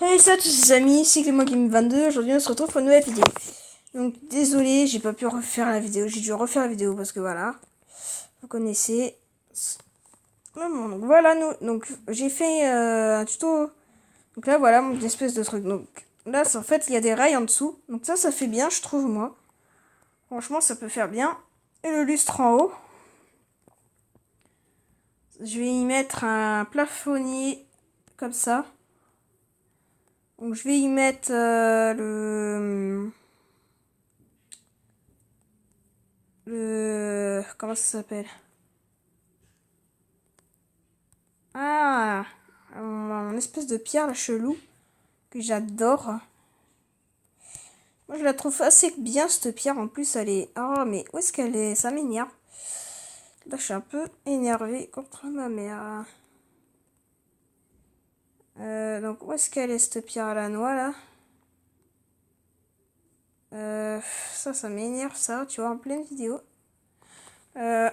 Hey, salut tous les amis, c'est Clément Game 22. Aujourd'hui, on se retrouve pour une nouvelle vidéo. Donc, désolé, j'ai pas pu refaire la vidéo. J'ai dû refaire la vidéo parce que voilà, vous connaissez. Donc voilà, donc j'ai fait un tuto. Donc là, voilà mon espèce de truc. Donc là, en fait, il y a des rails en dessous. Donc ça fait bien, je trouve moi. Franchement, ça peut faire bien. Et le lustre en haut. Je vais y mettre un plafonnier comme ça. Donc je vais y mettre comment ça s'appelle? Ah, une espèce de pierre, la chelou, que j'adore. Moi, je la trouve assez bien, cette pierre. En plus, elle est... Oh, mais où est-ce qu'elle est? Ça m'énerve. Là, je suis un peu énervée contre ma mère. Donc, où est-ce qu'elle est, cette pierre à la noix, là? Ça m'énerve, ça, tu vois, en pleine vidéo. Oh,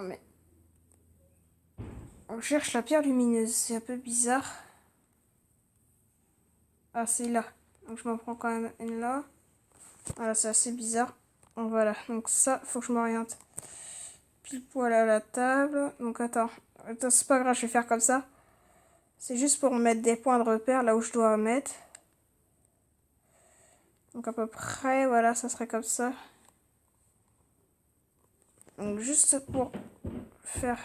mais... On cherche la pierre lumineuse, c'est un peu bizarre. Ah, c'est là. Donc, je m'en prends quand même une là. Voilà, c'est assez bizarre. Voilà, donc ça, faut que je m'oriente pile poil à la table. Donc attends, c'est pas grave, je vais faire comme ça. C'est juste pour mettre des points de repère là où je dois mettre. Donc à peu près, voilà, ça serait comme ça. Donc juste pour faire...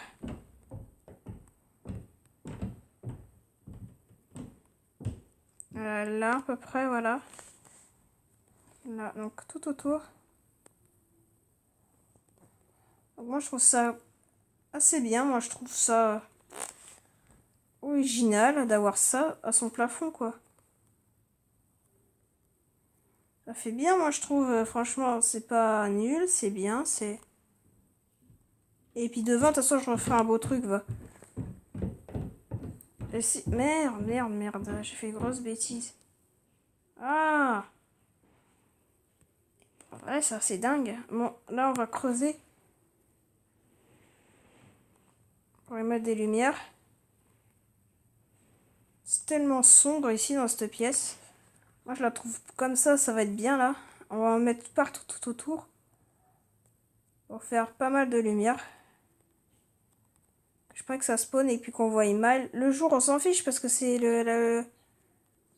là, à peu près, voilà. Là, donc tout autour. Donc moi, je trouve ça assez bien. Moi, je trouve ça original d'avoir ça à son plafond, quoi. Ça fait bien, moi, je trouve. Franchement, c'est pas nul, c'est bien, c'est... Et puis devant, de toute façon, je referai un beau truc, va. Merde, j'ai fait une grosse bêtise. Ah! Ouais, ça, c'est dingue. Bon, là, on va creuser. Pour y mettre des lumières. C'est tellement sombre ici, dans cette pièce. Moi, je la trouve comme ça va être bien, là. On va en mettre partout, tout autour. Pour faire pas mal de lumière. Je pas que ça spawn et puis qu'on voit mal. Le jour, on s'en fiche parce que c'est le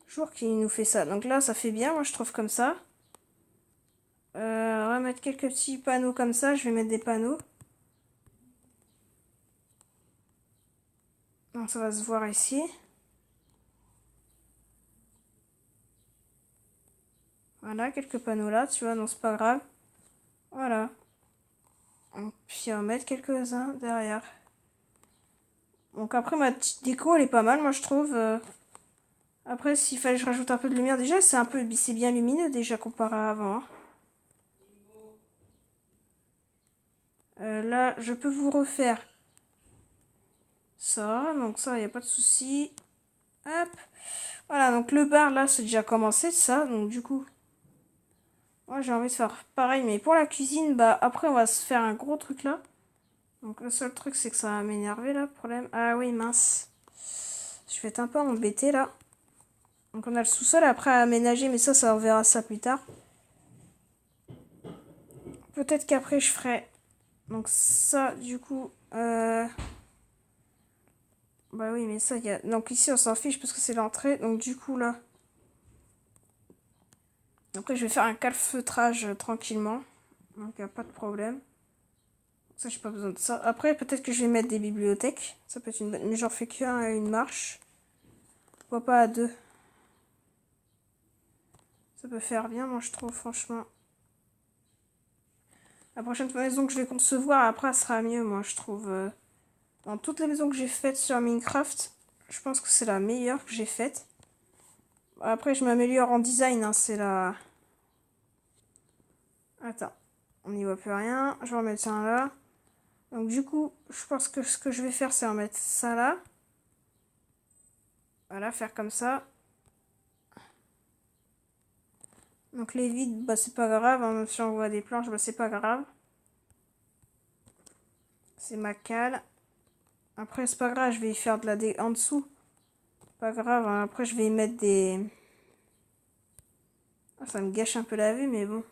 jour qui nous fait ça. Donc là, ça fait bien, moi, je trouve comme ça. On va mettre quelques petits panneaux comme ça. Je vais mettre des panneaux. Donc, ça va se voir ici. Voilà, quelques panneaux là, tu vois, non, c'est pas grave. Voilà. Puis on va mettre quelques-uns derrière. Donc après, ma petite déco, elle est pas mal, moi, je trouve. Après, s'il fallait que je rajoute un peu de lumière, déjà, c'est bien lumineux, déjà, comparé à avant. Hein. Là, je peux vous refaire ça. Donc ça, il n'y a pas de souci. Hop. Voilà, donc le bar, là, c'est déjà commencé, ça. Donc du coup, moi, j'ai envie de faire pareil. Mais pour la cuisine, bah, après, on va se faire un gros truc, là. Donc le seul truc, c'est que ça va m'énerver, là, problème. Ah oui, mince. Je vais être un peu embêtée, là. Donc on a le sous-sol après à aménager, mais ça, on verra ça plus tard. Peut-être qu'après, je ferai... Donc ça, du coup... Bah oui, mais ça, il y a... Donc ici, on s'en fiche parce que c'est l'entrée. Donc du coup, là... Après, je vais faire un calfeutrage tranquillement. Donc il n'y a pas de problème. Ça, j'ai pas besoin de ça. Après, peut-être que je vais mettre des bibliothèques. Ça peut être une bonne... Mais j'en fais qu'un à une marche. Pourquoi pas à deux? Ça peut faire bien, moi, je trouve, franchement. La prochaine maison que je vais concevoir, après, elle sera mieux, moi, je trouve. Dans toutes les maisons que j'ai faites sur Minecraft, je pense que c'est la meilleure que j'ai faite. Après, je m'améliore en design, hein, c'est la... Attends, on n'y voit plus rien. Je vais remettre ça là. Donc du coup, je pense que ce que je vais faire, c'est remettre ça là. Voilà, faire comme ça. Donc les vides, bah c'est pas grave, hein, même si on voit des planches, bah c'est pas grave. C'est ma cale. Après, c'est pas grave, je vais y faire de la en dessous. Pas grave, hein. Après je vais y mettre des... Ah, ça me gâche un peu la vue, mais bon.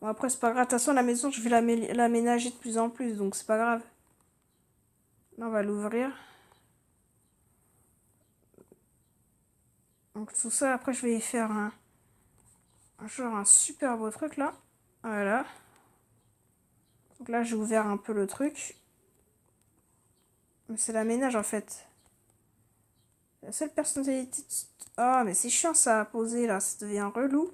Bon, après c'est pas grave. De toute façon, la maison, je vais l'aménager de plus en plus, donc c'est pas grave. Là, on va l'ouvrir. Donc tout ça, après je vais y faire genre un super beau truc là. Voilà. Donc là, j'ai ouvert un peu le truc. Mais c'est la ménage en fait. La seule personnalité... Ah, mais c'est chiant ça à poser là, ça devient relou.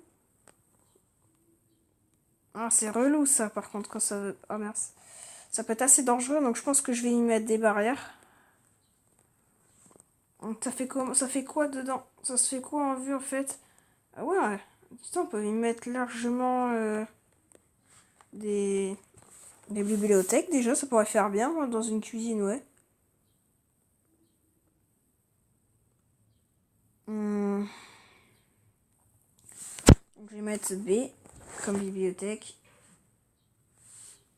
Ah, c'est relou ça par contre quand ça... Ah merde. Ça peut être assez dangereux, donc je pense que je vais y mettre des barrières. Donc ça fait quoi dedans? Ça se fait quoi en vue en fait? Ah ouais, putain, on peut y mettre largement des... des bibliothèques déjà, ça pourrait faire bien moi, dans une cuisine, ouais. Donc je vais mettre B comme bibliothèque.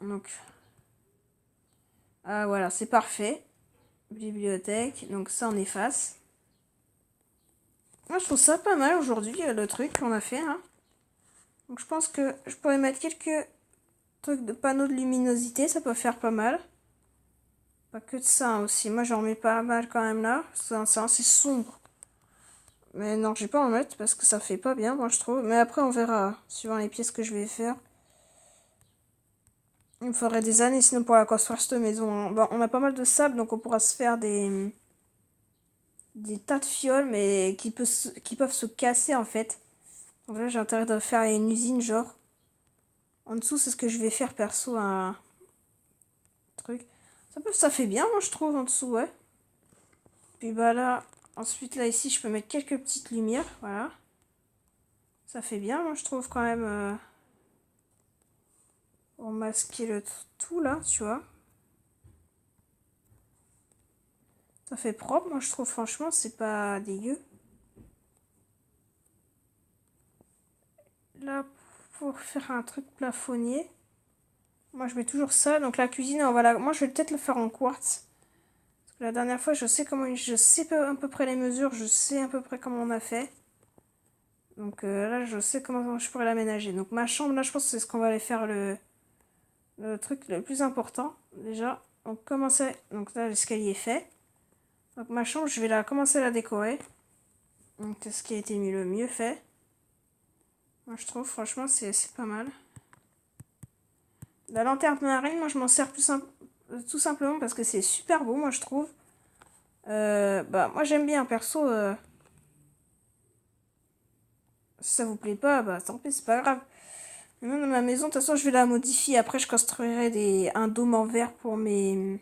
Donc, ah voilà, c'est parfait. Bibliothèque, donc ça on efface. Moi je trouve ça pas mal aujourd'hui, le truc qu'on a fait. Hein. Donc je pense que je pourrais mettre quelques trucs de panneaux de luminosité, ça peut faire pas mal. Pas que de ça hein, aussi, moi j'en mets pas mal quand même là. C'est assez sombre. Mais non, je vais pas en mettre parce que ça fait pas bien, moi je trouve. Mais après on verra, suivant les pièces que je vais faire. Il me faudrait des années sinon pour la construire cette maison. Hein. Bon, on a pas mal de sable, donc on pourra se faire des tas de fioles, mais qui peuvent se casser en fait. Donc là, j'ai intérêt de faire une usine, genre. En dessous, c'est ce que je vais faire perso, un truc. Ça fait bien, moi, je trouve, en dessous, ouais. Puis bah là, ensuite, là, ici, je peux mettre quelques petites lumières, voilà. Ça fait bien, moi, je trouve, quand même. Pour masquer le tout, là, tu vois. Ça fait propre, moi, je trouve, franchement, c'est pas dégueu. Là, pour faire un truc plafonnier, moi je mets toujours ça. Donc la cuisine, moi je vais peut-être le faire en quartz. Parce que la dernière fois, je sais je sais à peu près les mesures, je sais à peu près comment on a fait. Donc là, je sais comment je pourrais l'aménager. Donc ma chambre, là, je pense que c'est ce qu'on va aller faire le truc le plus important déjà. Donc commencer. Donc là, l'escalier est fait. Donc ma chambre, je vais commencer à la décorer. Donc c'est ce qui a été le mieux fait. Moi, je trouve, franchement, c'est pas mal. La lanterne marine, moi je m'en sers tout simplement parce que c'est super beau, moi je trouve. Bah moi j'aime bien, perso. Si ça vous plaît pas, bah tant pis, c'est pas grave. Même dans ma maison, de toute façon je vais la modifier. Après je construirai un dôme en verre pour ma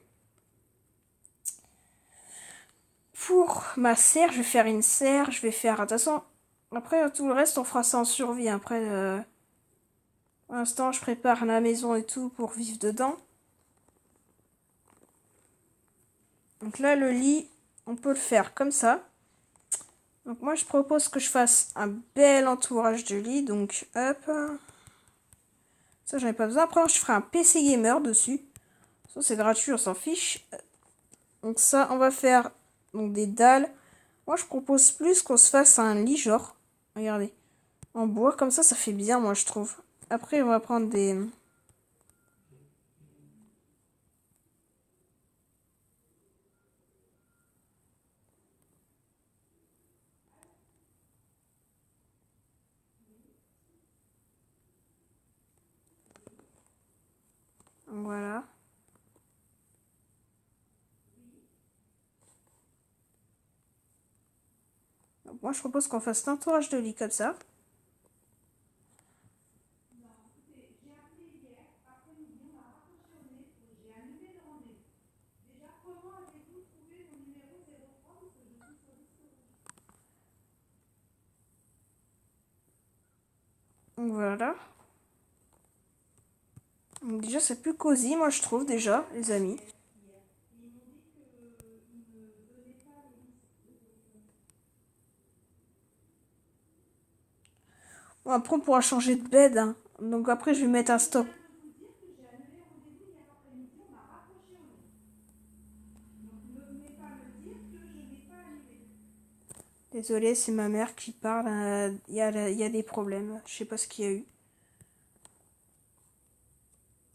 serre. Je vais faire une serre, je vais faire... De toute façon, après tout le reste on fera ça en survie. Après, pour l'instant je prépare la maison et tout pour vivre dedans. Donc là, le lit, on peut le faire comme ça. Donc moi, je propose que je fasse un bel entourage de lit. Donc, hop. Ça, j'en ai pas besoin. Après, je ferai un PC gamer dessus. Ça, c'est gratuit, on s'en fiche. Donc ça, on va faire donc, des dalles. Moi, je propose plus qu'on se fasse un lit, genre. Regardez. En bois, comme ça fait bien, moi, je trouve. Après, on va prendre des... Voilà. Donc, moi, je propose qu'on fasse l'entourage de lit comme ça. Donc, voilà. Donc, déjà, c'est plus cosy, moi, je trouve, déjà, les amis. Bon, après, on pourra changer de bed. Hein. Donc, après, je vais mettre un stop. Désolée, c'est ma mère qui parle. Il y a des problèmes. Je sais pas ce qu'il y a eu.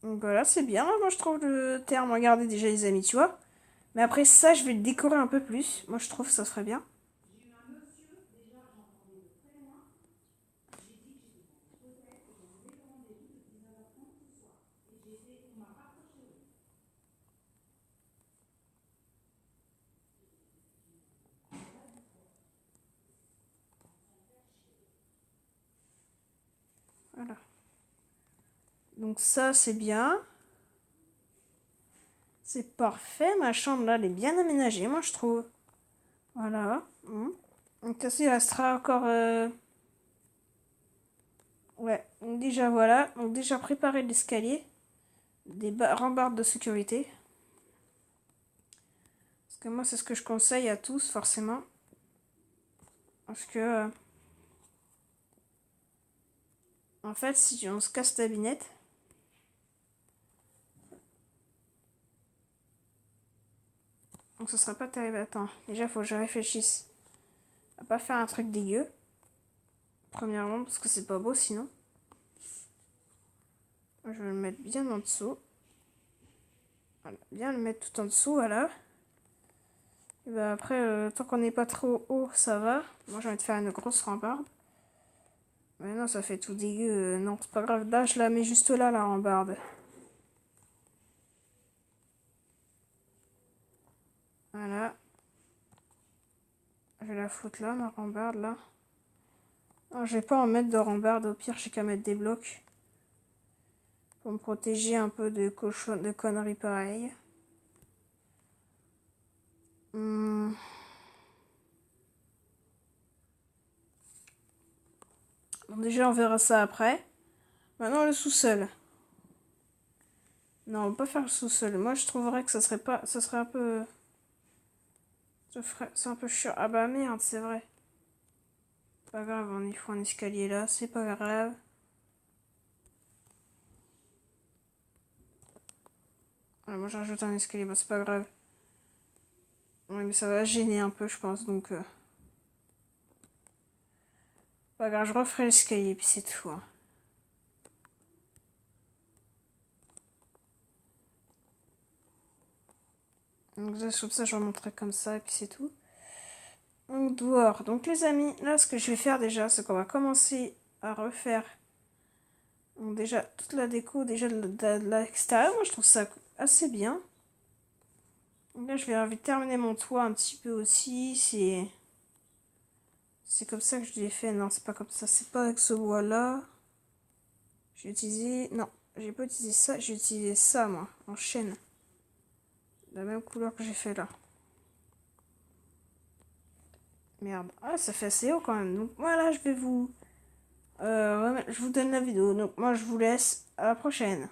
Donc voilà, c'est bien. Moi, je trouve le terme. Regardez déjà, les amis, tu vois. Mais après ça, je vais le décorer un peu plus. Moi, je trouve que ça serait bien. Voilà. Donc ça, c'est bien. C'est parfait. Ma chambre, là, elle est bien aménagée, moi, je trouve. Voilà. Donc ça, il restera encore... Ouais. Donc déjà, voilà. Donc déjà, préparer l'escalier. Des rambardes de sécurité. Parce que moi, c'est ce que je conseille à tous, forcément. Parce que... en fait, si on se casse la binette... Donc ce sera pas terrible. Attends, déjà faut que je réfléchisse à pas faire un truc dégueu. Premièrement, parce que c'est pas beau sinon. Je vais le mettre bien en dessous. Voilà, bien le mettre tout en dessous, voilà. Et ben après, tant qu'on n'est pas trop haut, ça va. Moi j'ai envie de faire une grosse rambarde. Mais non, ça fait tout dégueu. Non, c'est pas grave. Là, je la mets juste là, la rambarde. Voilà. Je vais la foutre là, ma rambarde, là. Non, je vais pas en mettre de rambarde. Au pire, j'ai qu'à mettre des blocs. Pour me protéger un peu de conneries pareilles. Bon, déjà, on verra ça après. Maintenant, le sous-sol. Non, on va pas faire le sous-sol. Moi, je trouverais que ça serait pas... Ça serait un peu... C'est un peu chiant. Ah bah merde, c'est vrai. Pas grave, on y faut un escalier là. C'est pas grave. Voilà, moi, je rajoute un escalier. Bah, c'est pas grave. Oui, mais ça va gêner un peu, je pense. Donc... pas grave, je referai l'escalier, puis c'est tout. Hein. Donc là, comme ça, je remonterai comme ça, et puis c'est tout. Donc dehors. Donc les amis, là, ce que je vais faire déjà, c'est qu'on va commencer à refaire... Donc déjà, toute la déco, déjà de l'extérieur, moi, je trouve ça assez bien. Donc là, je vais terminer mon toit un petit peu aussi. C'est comme ça que je l'ai fait. Non, c'est pas comme ça. C'est pas avec ce bois-là. J'ai utilisé... Non, j'ai pas utilisé ça. J'ai utilisé ça, moi, en chêne. La même couleur que j'ai fait là. Merde. Ah, ça fait assez haut quand même. Donc voilà, je vais vous... je vous donne la vidéo. Donc moi, je vous laisse. À la prochaine.